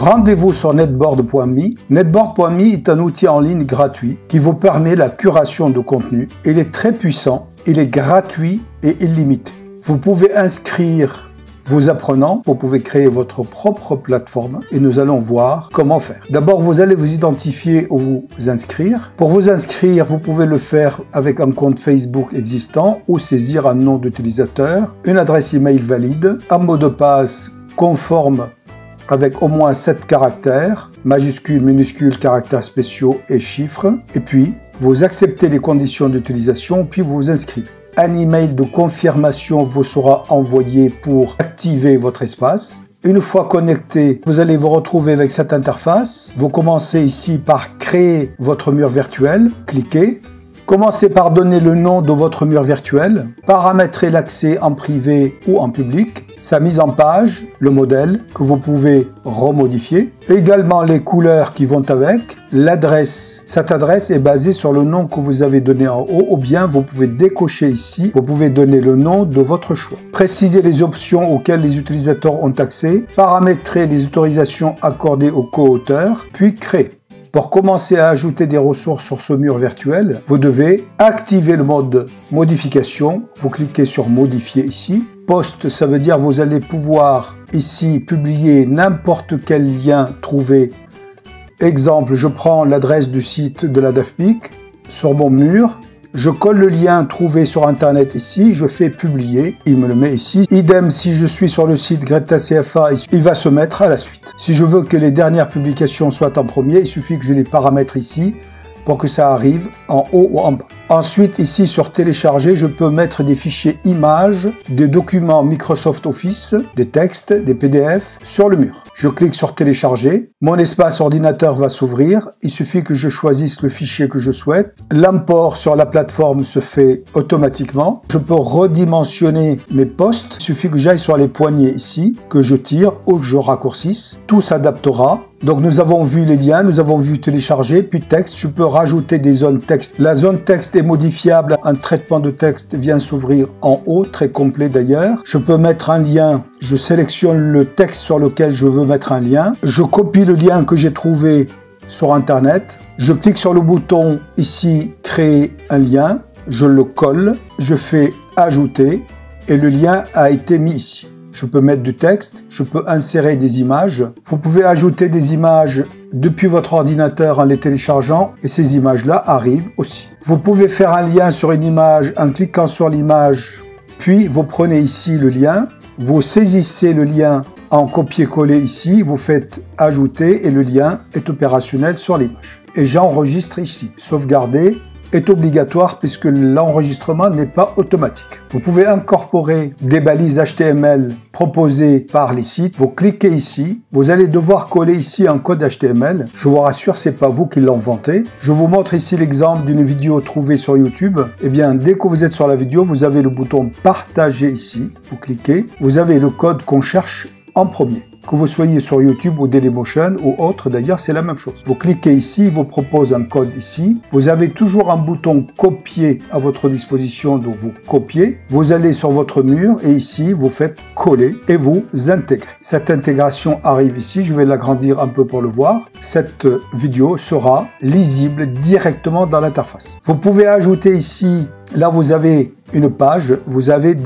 Rendez-vous sur netboard.me. Netboard.me est un outil en ligne gratuit qui vous permet la curation de contenu. Il est très puissant, il est gratuit et illimité. Vous pouvez inscrire vos apprenants, vous pouvez créer votre propre plateforme et nous allons voir comment faire. D'abord, vous allez vous identifier ou vous inscrire. Pour vous inscrire, vous pouvez le faire avec un compte Facebook existant ou saisir un nom d'utilisateur, une adresse email valide, un mot de passe conforme avec au moins 7 caractères, majuscules, minuscules, caractères spéciaux et chiffres. Et puis, vous acceptez les conditions d'utilisation, puis vous vous inscrivez. Un email de confirmation vous sera envoyé pour activer votre espace. Une fois connecté, vous allez vous retrouver avec cette interface. Vous commencez ici par créer votre mur virtuel. Cliquez. Commencez par donner le nom de votre mur virtuel. Paramétrez l'accès en privé ou en public. Sa mise en page, le modèle que vous pouvez remodifier. Également les couleurs qui vont avec. L'adresse. Cette adresse est basée sur le nom que vous avez donné en haut ou bien vous pouvez décocher ici. Vous pouvez donner le nom de votre choix. Précisez les options auxquelles les utilisateurs ont accès. Paramétrez les autorisations accordées aux co-auteurs. Puis créer. Pour commencer à ajouter des ressources sur ce mur virtuel, vous devez activer le mode modification. Vous cliquez sur modifier ici. Post, ça veut dire vous allez pouvoir ici publier n'importe quel lien trouvé. Exemple, je prends l'adresse du site de la DAFPIC sur mon mur. Je colle le lien trouvé sur Internet ici, je fais publier, il me le met ici. Idem, si je suis sur le site Greta CFA, il va se mettre à la suite. Si je veux que les dernières publications soient en premier, il suffit que je les paramètre ici pour que ça arrive en haut ou en bas. Ensuite, ici sur télécharger, je peux mettre des fichiers images, des documents Microsoft Office, des textes, des PDF sur le mur. Je clique sur télécharger. Mon espace ordinateur va s'ouvrir. Il suffit que je choisisse le fichier que je souhaite. L'import sur la plateforme se fait automatiquement. Je peux redimensionner mes postes. Il suffit que j'aille sur les poignées ici, que je tire ou que je raccourcisse. Tout s'adaptera. Donc nous avons vu les liens, nous avons vu télécharger, puis texte. Je peux rajouter des zones texte. La zone texte est modifiable. Un traitement de texte vient s'ouvrir en haut, très complet d'ailleurs. Je peux mettre un lien. Je sélectionne le texte sur lequel je veux mettre un lien. Je copie le lien que j'ai trouvé sur Internet. Je clique sur le bouton ici, créer un lien. Je le colle. Je fais ajouter et le lien a été mis ici. Je peux mettre du texte, je peux insérer des images. Vous pouvez ajouter des images depuis votre ordinateur en les téléchargeant et ces images-là arrivent aussi. Vous pouvez faire un lien sur une image en cliquant sur l'image, puis vous prenez ici le lien, vous saisissez le lien en copier-coller ici, vous faites ajouter et le lien est opérationnel sur l'image. Et j'enregistre ici. Sauvegarder est obligatoire puisque l'enregistrement n'est pas automatique. Vous pouvez incorporer des balises HTML proposées par les sites. Vous cliquez ici, vous allez devoir coller ici un code HTML. Je vous rassure, c'est pas vous qui l'inventez. Je vous montre ici l'exemple d'une vidéo trouvée sur YouTube. Eh bien, dès que vous êtes sur la vidéo, vous avez le bouton partager ici. Vous cliquez, vous avez le code qu'on cherche en premier. Que vous soyez sur YouTube ou Dailymotion ou autre, d'ailleurs, c'est la même chose. Vous cliquez ici, il vous propose un code ici. Vous avez toujours un bouton copier à votre disposition, donc vous copiez. Vous allez sur votre mur et ici, vous faites coller et vous intégrez. Cette intégration arrive ici, je vais l'agrandir un peu pour le voir. Cette vidéo sera lisible directement dans l'interface. Vous pouvez ajouter ici, là vous avez une page, vous avez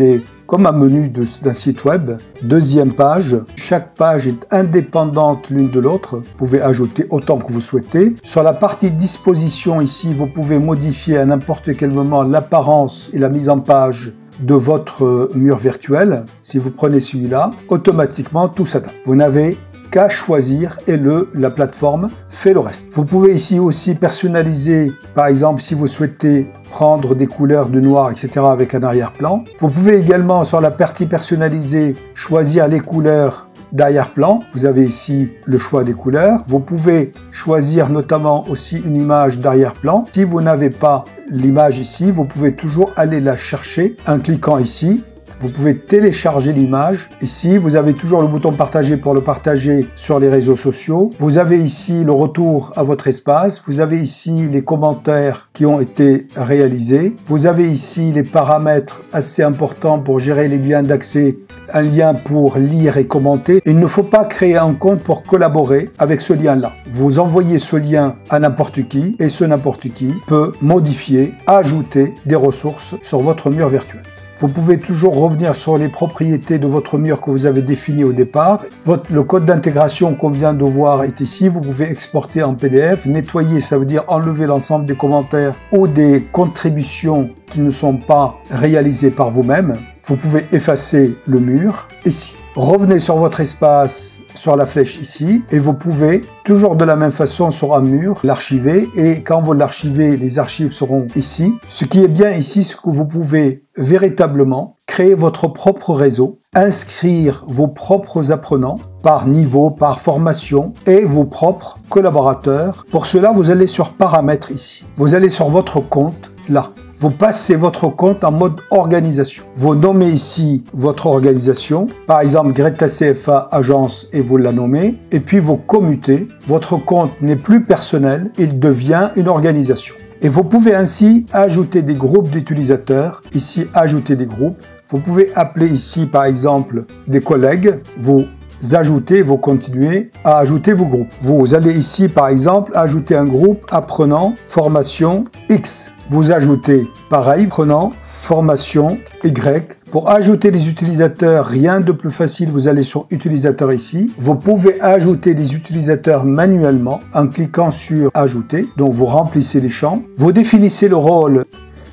comme un menu d'un site web. Deuxième page, chaque page est indépendante l'une de l'autre. Vous pouvez ajouter autant que vous souhaitez. Sur la partie disposition ici, vous pouvez modifier à n'importe quel moment l'apparence et la mise en page de votre mur virtuel. Si vous prenez celui-là, automatiquement tout s'adapte. Vous n'avez qu'à choisir et la plateforme fait le reste. Vous pouvez ici aussi personnaliser, par exemple si vous souhaitez prendre des couleurs de noir, etc. avec un arrière-plan. Vous pouvez également sur la partie personnalisée choisir les couleurs d'arrière-plan. Vous avez ici le choix des couleurs. Vous pouvez choisir notamment aussi une image d'arrière-plan. Si vous n'avez pas l'image ici, vous pouvez toujours aller la chercher en cliquant ici. Vous pouvez télécharger l'image. Ici, vous avez toujours le bouton partager pour le partager sur les réseaux sociaux. Vous avez ici le retour à votre espace. Vous avez ici les commentaires qui ont été réalisés. Vous avez ici les paramètres assez importants pour gérer les liens d'accès. Un lien pour lire et commenter. Il ne faut pas créer un compte pour collaborer avec ce lien-là. Vous envoyez ce lien à n'importe qui et ce n'importe qui peut modifier, ajouter des ressources sur votre mur virtuel. Vous pouvez toujours revenir sur les propriétés de votre mur que vous avez défini au départ. Le code d'intégration qu'on vient de voir est ici. Vous pouvez exporter en PDF. Nettoyer, ça veut dire enlever l'ensemble des commentaires ou des contributions qui ne sont pas réalisées par vous-même. Vous pouvez effacer le mur ici. Revenez sur votre espace, sur la flèche ici, et vous pouvez, toujours de la même façon sur un mur, l'archiver, et quand vous l'archivez, les archives seront ici. Ce qui est bien ici, c'est que vous pouvez véritablement créer votre propre réseau, inscrire vos propres apprenants par niveau, par formation, et vos propres collaborateurs. Pour cela, vous allez sur Paramètres ici. Vous allez sur votre compte, là. Vous passez votre compte en mode organisation. Vous nommez ici votre organisation, par exemple Greta CFA Agence et vous la nommez, et puis vous commutez. Votre compte n'est plus personnel, il devient une organisation. Et vous pouvez ainsi ajouter des groupes d'utilisateurs, ici ajouter des groupes. Vous pouvez appeler ici par exemple des collègues, vous ajoutez, vous continuez à ajouter vos groupes. Vous allez ici par exemple ajouter un groupe apprenant formation X. Vous ajoutez, pareil, prenant formation Y. Pour ajouter les utilisateurs, rien de plus facile, vous allez sur utilisateur ici. Vous pouvez ajouter les utilisateurs manuellement en cliquant sur ajouter. Donc vous remplissez les champs. Vous définissez le rôle,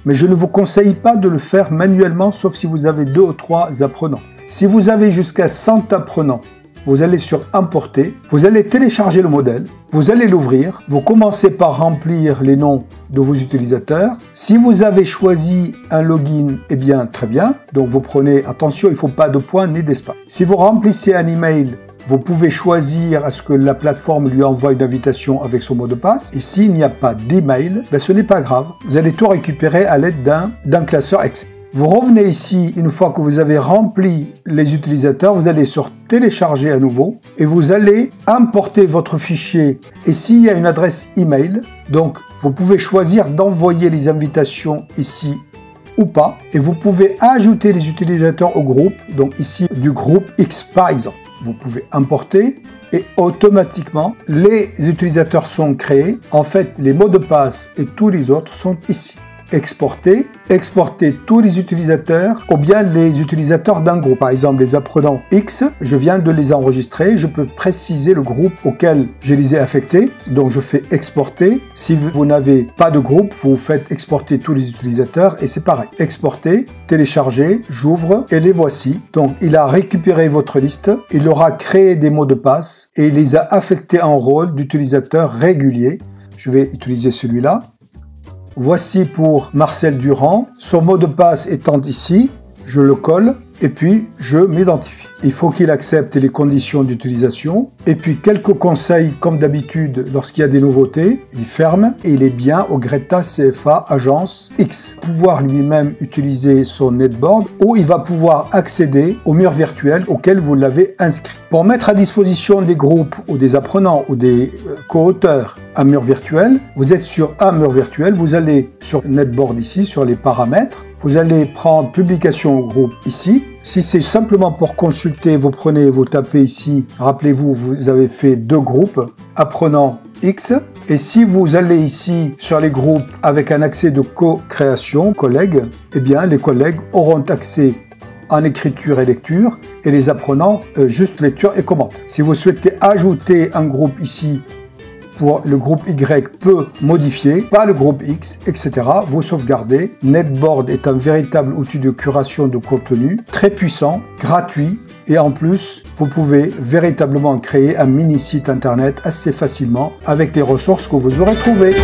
mais je ne vous conseille pas de le faire manuellement, sauf si vous avez 2 ou 3 apprenants. Si vous avez jusqu'à 100 apprenants, vous allez sur Importer, vous allez télécharger le modèle, vous allez l'ouvrir, vous commencez par remplir les noms de vos utilisateurs. Si vous avez choisi un login, eh bien très bien, donc vous prenez, attention, il ne faut pas de points ni d'espace. Si vous remplissez un email, vous pouvez choisir à ce que la plateforme lui envoie une invitation avec son mot de passe. Et s'il n'y a pas d'email, ben ce n'est pas grave, vous allez tout récupérer à l'aide d'un classeur Excel. Vous revenez ici, une fois que vous avez rempli les utilisateurs, vous allez sur télécharger à nouveau et vous allez importer votre fichier. Et s'il y a une adresse email, donc vous pouvez choisir d'envoyer les invitations ici ou pas. Et vous pouvez ajouter les utilisateurs au groupe, donc ici du groupe X par exemple. Vous pouvez importer et automatiquement les utilisateurs sont créés. En fait, les mots de passe et tous les autres sont ici. Exporter tous les utilisateurs ou bien les utilisateurs d'un groupe. Par exemple, les apprenants X, je viens de les enregistrer, je peux préciser le groupe auquel je les ai affectés. Donc, je fais exporter. Si vous n'avez pas de groupe, vous faites exporter tous les utilisateurs et c'est pareil. Exporter, télécharger, j'ouvre et les voici. Donc, il a récupéré votre liste, il aura créé des mots de passe et il les a affectés en rôle d'utilisateur régulier. Je vais utiliser celui-là. Voici pour Marcel Durand, son mot de passe étant ici, je le colle et puis je m'identifie. Il faut qu'il accepte les conditions d'utilisation et puis quelques conseils comme d'habitude lorsqu'il y a des nouveautés, il ferme et il est bien au Greta CFA Agence X. Pouvoir lui-même utiliser son netboard ou il va pouvoir accéder au mur virtuel auquel vous l'avez inscrit. Pour mettre à disposition des groupes ou des apprenants ou des co-auteurs un mur virtuel, vous êtes sur un mur virtuel, vous allez sur netboard ici, sur les paramètres, vous allez prendre publication au groupe ici. Si c'est simplement pour consulter, vous prenez, vous tapez ici, rappelez-vous, vous avez fait 2 groupes, apprenants X. Et si vous allez ici sur les groupes avec un accès de co-création, collègues, eh bien les collègues auront accès en écriture et lecture et les apprenants juste lecture et commentaire. Si vous souhaitez ajouter un groupe ici, pour le groupe Y peut modifier, pas le groupe X, etc. Vous sauvegardez. Netboard est un véritable outil de curation de contenu, très puissant, gratuit, et en plus, vous pouvez véritablement créer un mini site internet assez facilement avec les ressources que vous aurez trouvées.